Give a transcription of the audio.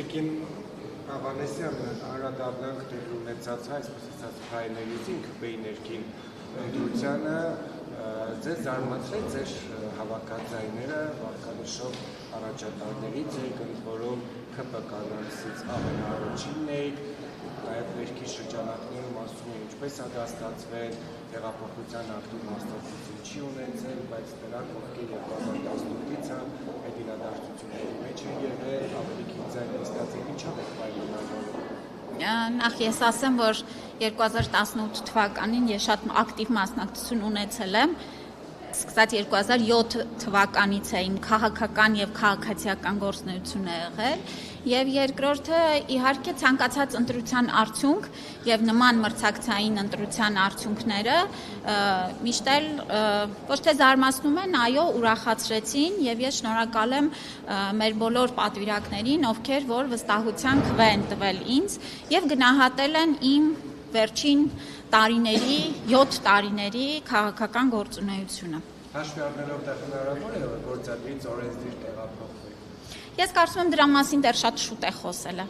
Տիկին Ավանեսյանը անդրադառնանք տեղի ունեցած այսպես ասած ֆայլերից ԿՊ-ի ներքին ընտրությանը ձեզ զարմացրեց ձեր հավաքած ձայները վարկանիշով առաջատարներից եք, ընդ որում ԿՊ կանանցից ամենաառաջինն եք, նաև վերքի շրջանակներում ասում են ինչպես է դա ստացվել, տեղափոխության ակտիվ մասնակցություն չի ունեցել, բայց նրանք ովքեր 2018-ից այդ իրադարձությունների մեջ են եղել, ավելի քիչ ձայն ստացել, ինչով եք պայմանավորվում։ Նախ ես ասեմ, որ 2018 թվականին ես շատ ակտիվ մասնակցություն ունեցել եմ, սկսած 2007 թվականից է իմ քաղաքական եւ քաղաքացիական գործունեություն է եղել եւ երկրորդը իհարկե ցանկացած ընտրության արդյունք եւ նման մրցակցային ընտրության արդյունքները միշտ էլ ոչ թե զարմացնում են, այո, ուրախացրեցին եւ ես շնորհակալ եմ մեր բոլոր պատվիրակներին, ովքեր որ վստահության քվե են տվել ինձ եւ գնահատել են իմ վերջին տարիների, 7 տարիների քաղաքական գործունեությունը։ Հաշվի առնելով դա հնարավոր է գործադրից օրենսդիր տեղափոխվեք։ Ես կարծում եմ դրա մասին դեռ շատ շուտ է խոսելը։